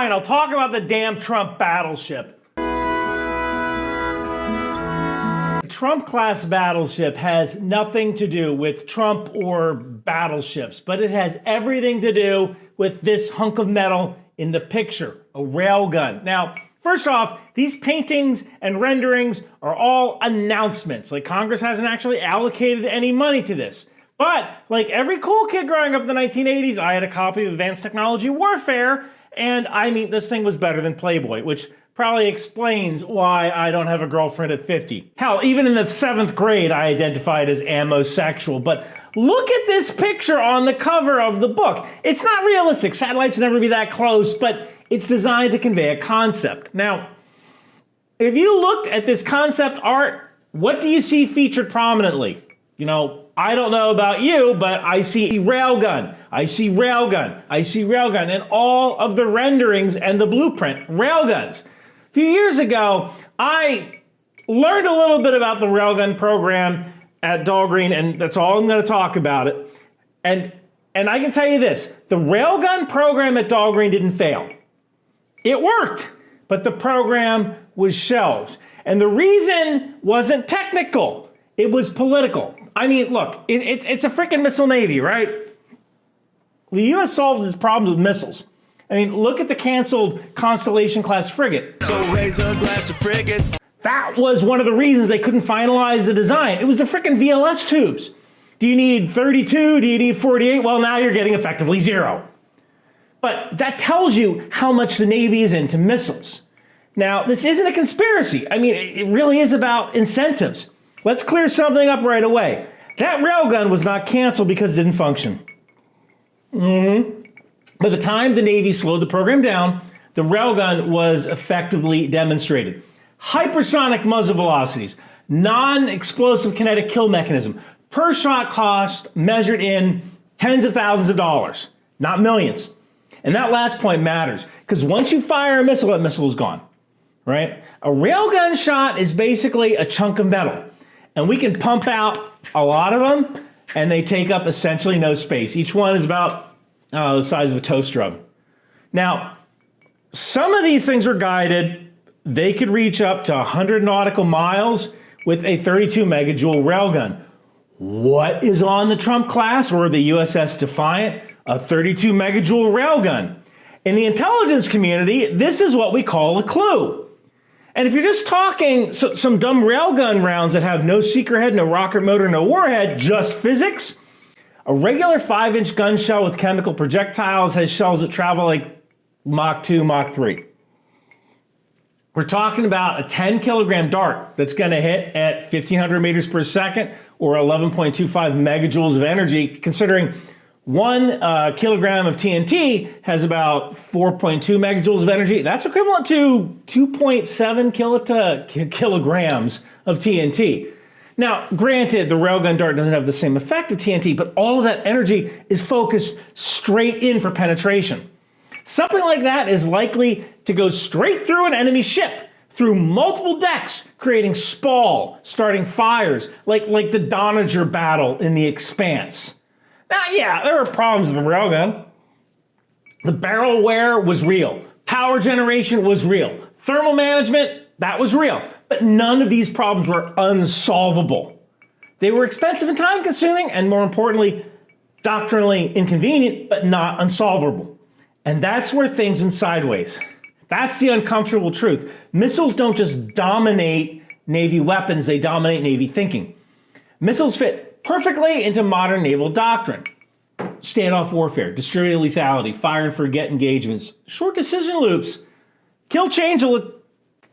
fine, I'll talk about the damn Trump battleship. The Trump-class battleship has nothing to do with Trump or battleships, but it has everything to do with this hunk of metal in the picture, a railgun. Now, first off, these paintings and renderings are all announcements. Like, Congress hasn't actually allocated any money to this. But, like every cool kid growing up in the 1980s, I had a copy of Advanced Technology Warfare, and I mean, this thing was better than Playboy, which probably explains why I don't have a girlfriend at 50. Hell, even in the 7th grade, I identified as amosexual. But look at this picture on the cover of the book. It's not realistic. Satellites will never be that close, but it's designed to convey a concept. Now, if you looked at this concept art, what do you see featured prominently? You know, I don't know about you, but I see railgun, I see railgun, I see railgun, and all of the renderings and the blueprint, railguns. A few years ago, I learned a little bit about the railgun program at Dahlgren, and that's all I'm going to talk about it. And I can tell you this, the railgun program at Dahlgren didn't fail. It worked, but the program was shelved. And the reason wasn't technical, it was political. I mean, look, it's a freaking missile navy, right? The U.S. solves its problems with missiles. I mean, look at the canceled Constellation-class frigate. So raise a glass to frigates. That was one of the reasons they couldn't finalize the design. It was the freaking VLS tubes. Do you need 32? Do you need 48? Well, now you're getting effectively 0. But that tells you how much the Navy is into missiles. Now, this isn't a conspiracy. I mean, it really is about incentives. Let's clear something up right away. That railgun was not canceled because it didn't function. By the time the Navy slowed the program down, the railgun was effectively demonstrated. Hypersonic muzzle velocities, non-explosive kinetic kill mechanism, per shot cost measured in tens of thousands of dollars, not millions. And that last point matters, because once you fire a missile, that missile is gone, right? A railgun shot is basically a chunk of metal. And we can pump out a lot of them, and they take up essentially no space. Each one is about the size of a toaster oven. Now, some of these things are guided. They could reach up to 100 nautical miles with a 32 megajoule railgun. What is on the Trump class or the USS Defiant? A 32 megajoule railgun. In the intelligence community, this is what we call a clue. And if you're just talking some dumb railgun rounds that have no seeker head, no rocket motor, no warhead, just physics, a regular 5-inch gun shell with chemical projectiles has shells that travel like Mach 2, Mach 3. We're talking about a 10-kilogram dart that's going to hit at 1,500 meters per second or 11.25 megajoules of energy, considering 1 kilogram of TNT has about 4.2 megajoules of energy. That's equivalent to 2.7 kilograms of TNT. Now, granted, the railgun dart doesn't have the same effect of TNT, but all of that energy is focused straight in for penetration. Something like that is likely to go straight through an enemy ship, through multiple decks, creating spall, starting fires, like the Doniger battle in The Expanse. Now, yeah, there were problems with the railgun. The barrel wear was real. Power generation was real. Thermal management, that was real. But none of these problems were unsolvable. They were expensive and time-consuming, and more importantly, doctrinally inconvenient, but not unsolvable. And that's where things went sideways. That's the uncomfortable truth. Missiles don't just dominate Navy weapons, they dominate Navy thinking. Missiles fit perfectly into modern naval doctrine. Standoff warfare, distributed lethality, fire and forget engagements, short decision loops. Kill change will look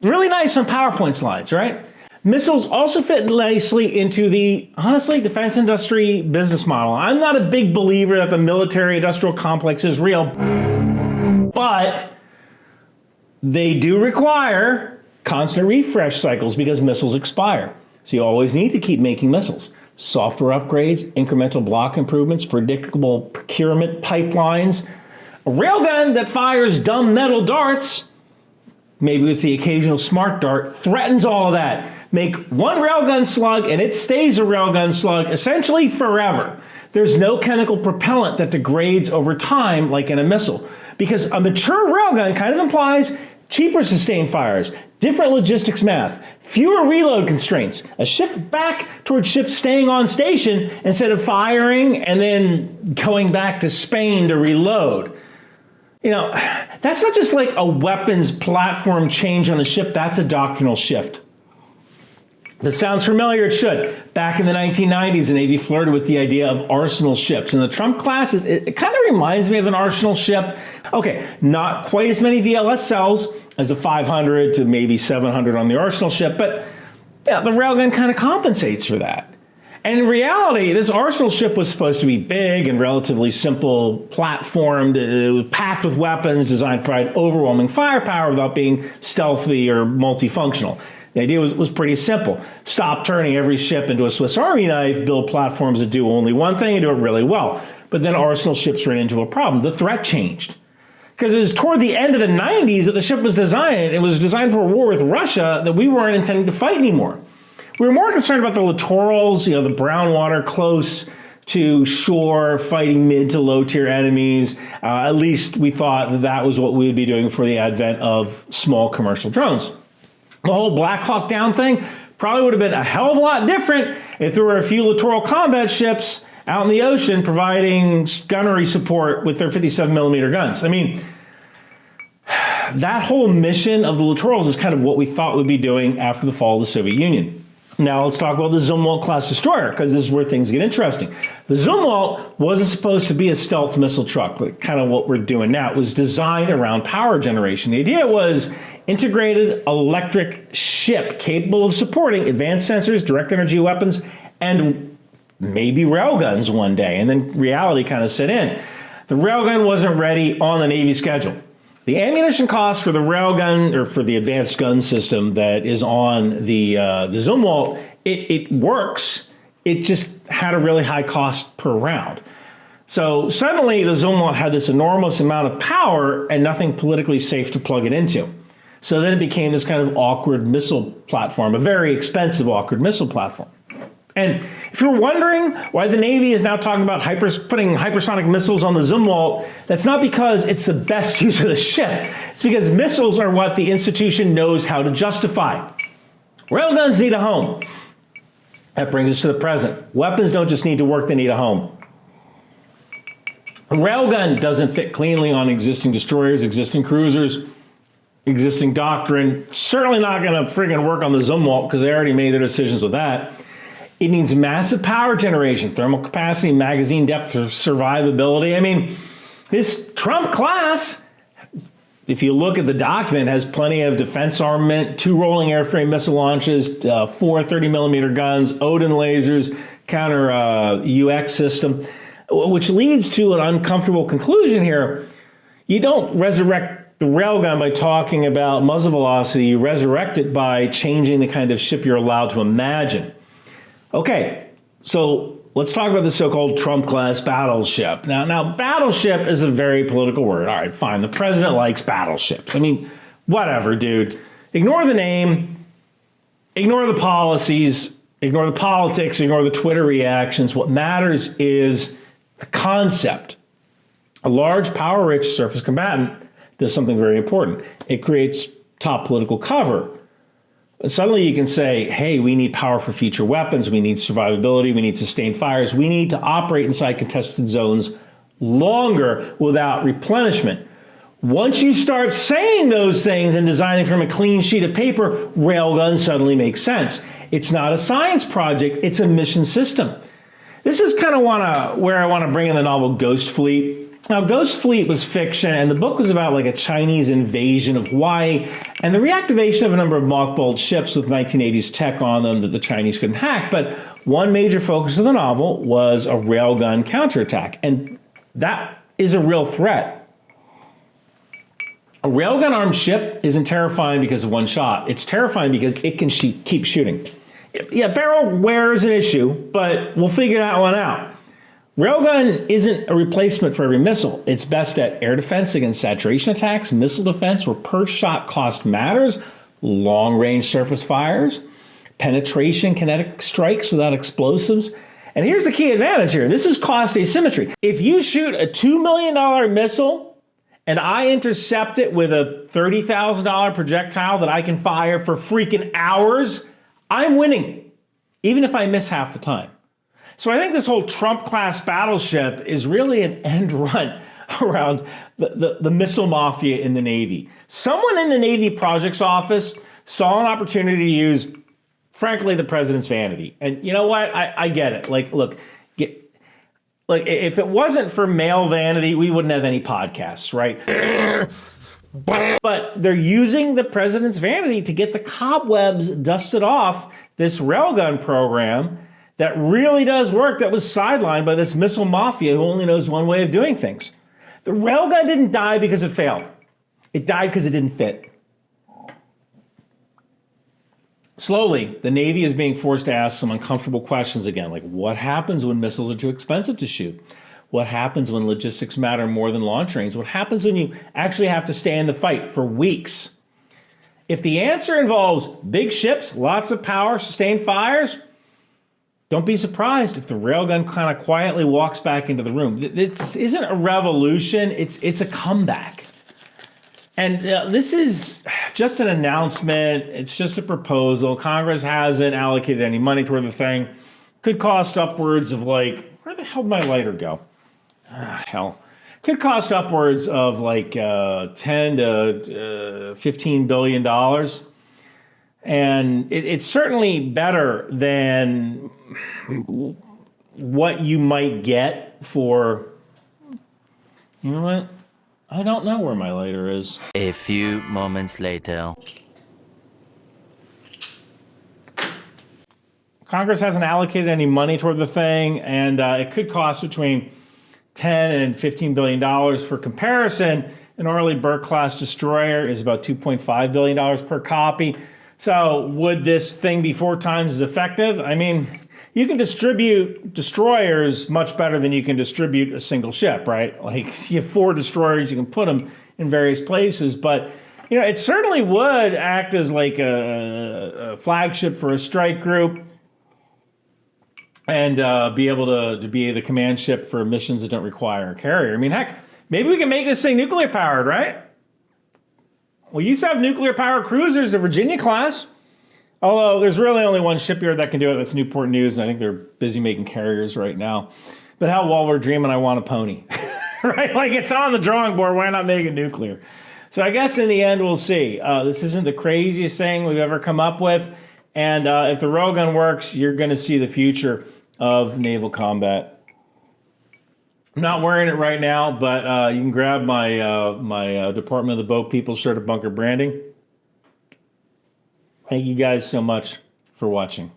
really nice on PowerPoint slides, right? Missiles also fit nicely into the, honestly, defense industry business model. I'm not a big believer that the military-industrial complex is real, but they do require constant refresh cycles because missiles expire. So you always need to keep making missiles. Software upgrades, incremental block improvements, predictable procurement pipelines. A railgun that fires dumb metal darts, maybe with the occasional smart dart, threatens all of that. Make one railgun slug and it stays a railgun slug essentially forever. There's no chemical propellant that degrades over time like in a missile, because a mature railgun kind of implies cheaper sustained fires, different logistics math, fewer reload constraints, a shift back towards ships staying on station instead of firing and then going back to Spain to reload. You know, that's not just like a weapons platform change on a ship, that's a doctrinal shift. This sounds familiar, it should. Back in the 1990s, the Navy flirted with the idea of arsenal ships. And the Trump class, it kind of reminds me of an arsenal ship. Okay, not quite as many VLS cells as the 500 to maybe 700 on the arsenal ship, but yeah, the railgun kind of compensates for that. And in reality, this arsenal ship was supposed to be big and relatively simple, platformed, it was packed with weapons designed to provide overwhelming firepower without being stealthy or multifunctional. The idea was pretty simple. Stop turning every ship into a Swiss Army knife, build platforms that do only one thing and do it really well. But then arsenal ships ran into a problem. The threat changed. Because it was toward the end of the 90s that the ship was designed. It was designed for a war with Russia that we weren't intending to fight anymore. We were more concerned about the littorals, the brown water close to shore, fighting mid to low tier enemies. At least we thought that was what we would be doing for the advent of small commercial drones. The whole Black Hawk Down thing probably would have been a hell of a lot different if there were a few littoral combat ships out in the ocean providing gunnery support with their 57mm guns. I mean, that whole mission of the littorals is kind of what we thought we'd be doing after the fall of the Soviet Union. Now let's talk about the Zumwalt class destroyer, because this is where things get interesting. The Zumwalt wasn't supposed to be a stealth missile truck, like kind of what we're doing now. It was designed around power generation. The idea was integrated electric ship capable of supporting advanced sensors, direct energy weapons, and maybe railguns one day. And then reality kind of set in. The railgun wasn't ready on the Navy schedule. The ammunition cost for the railgun, or for the advanced gun system that is on the Zumwalt, it works. It just had a really high cost per round. So suddenly the Zumwalt had this enormous amount of power and nothing politically safe to plug it into. So then it became this kind of awkward missile platform, a very expensive awkward missile platform. And if you're wondering why the Navy is now talking about putting hypersonic missiles on the Zumwalt, that's not because it's the best use of the ship. It's because missiles are what the institution knows how to justify. Railguns need a home. That brings us to the present. Weapons don't just need to work, they need a home. A railgun doesn't fit cleanly on existing destroyers, existing cruisers, existing doctrine. Certainly not going to friggin' work on the Zumwalt because they already made their decisions with that. It needs massive power generation, thermal capacity, magazine depth, or survivability. I mean, this Trump class, if you look at the document, has plenty of defense armament, 2 rolling airframe missile launches, 4 30mm guns, Odin lasers, counter UX system, which leads to an uncomfortable conclusion here. You don't resurrect the railgun by talking about muzzle velocity. You resurrect it by changing the kind of ship you're allowed to imagine. Okay, so let's talk about the so-called Trump-class battleship. Now, battleship is a very political word. All right, fine. The president likes battleships. I mean, whatever, dude. Ignore the name, ignore the policies, ignore the politics, ignore the Twitter reactions. What matters is the concept. A large, power-rich surface combatant does something very important. It creates top political cover. Suddenly you can say, hey, we need power for future weapons, we need survivability, we need sustained fires, we need to operate inside contested zones longer without replenishment. Once you start saying those things and designing from a clean sheet of paper, railguns suddenly make sense. It's not a science project, it's a mission system. This is kind of where I want to bring in the novel Ghost Fleet. Now, Ghost Fleet was fiction, and the book was about like a Chinese invasion of Hawaii and the reactivation of a number of mothballed ships with 1980s tech on them that the Chinese couldn't hack. But one major focus of the novel was a railgun counterattack, and that is a real threat. A railgun armed ship isn't terrifying because of one shot. It's terrifying because it can keep shooting. Yeah, barrel wear is an issue, but we'll figure that one out. Railgun isn't a replacement for every missile. It's best at air defense against saturation attacks, missile defense where per shot cost matters, long-range surface fires, penetration kinetic strikes without explosives, And here's the key advantage here. This is cost asymmetry. If you shoot a $2 million missile and I intercept it with a $30,000 projectile that I can fire for freaking hours, I'm winning, even if I miss half the time. So I think this whole Trump-class battleship is really an end run around the missile mafia in the Navy. Someone in the Navy projects office saw an opportunity to use, frankly, the president's vanity. And you know what? I get it. Like, look, if it wasn't for male vanity, we wouldn't have any podcasts, right? But they're using the president's vanity to get the cobwebs dusted off this railgun program that really does work, that was sidelined by this missile mafia who only knows one way of doing things. The railgun didn't die because it failed. It died because it didn't fit. Slowly, the Navy is being forced to ask some uncomfortable questions again, like what happens when missiles are too expensive to shoot? What happens when logistics matter more than launch range? What happens when you actually have to stay in the fight for weeks? If the answer involves big ships, lots of power, sustained fires, don't be surprised if the railgun kind of quietly walks back into the room. This isn't a revolution, it's a comeback. And this is just an announcement. It's just a proposal. Congress hasn't allocated any money toward the thing. Could cost upwards of like, where the hell did my lighter go? Hell. Could cost upwards of like 10 to $15 billion. And it's certainly better than what you might get for, you know what? I don't know where my lighter is. A few moments later. Congress hasn't allocated any money toward the thing, and it could cost between $10 and $15 billion. For comparison, an Arleigh Burke-class destroyer is about $2.5 billion per copy. So would this thing be 4 times as effective? I mean, you can distribute destroyers much better than you can distribute a single ship, right? Like, you have 4 destroyers, you can put them in various places, but you know, it certainly would act as like a flagship for a strike group and be able to be the command ship for missions that don't require a carrier. I mean, heck, maybe we can make this thing nuclear powered, right? We used to have nuclear powered cruisers, the Virginia class. Although there's really only one shipyard that can do it, that's Newport News, and I think they're busy making carriers right now. But hell, while we're dreaming, I want a pony. Right? Like, it's on the drawing board, why not make it nuclear? So I guess in the end, we'll see. This isn't the craziest thing we've ever come up with, and if the railgun works, you're going to see the future of naval combat. I'm not wearing it right now, but you can grab my Department of the Boat People shirt of Bunker Branding. Thank you guys so much for watching.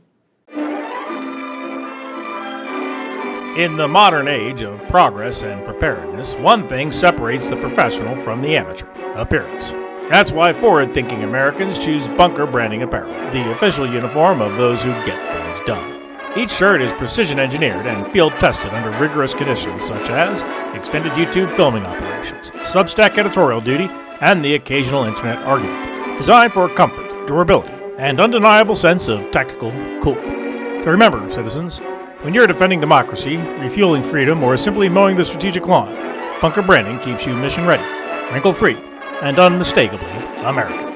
In the modern age of progress and preparedness, one thing separates the professional from the amateur: appearance. That's why forward-thinking Americans choose Bunker Branding Apparel, the official uniform of those who get things done. Each shirt is precision engineered and field tested under rigorous conditions such as extended YouTube filming operations, Substack editorial duty, and the occasional internet argument. Designed for comfort, durability, and undeniable sense of tactical cool. So remember, citizens, when you're defending democracy, refueling freedom, or simply mowing the strategic lawn, Bunker Branding keeps you mission ready, wrinkle-free, and unmistakably American.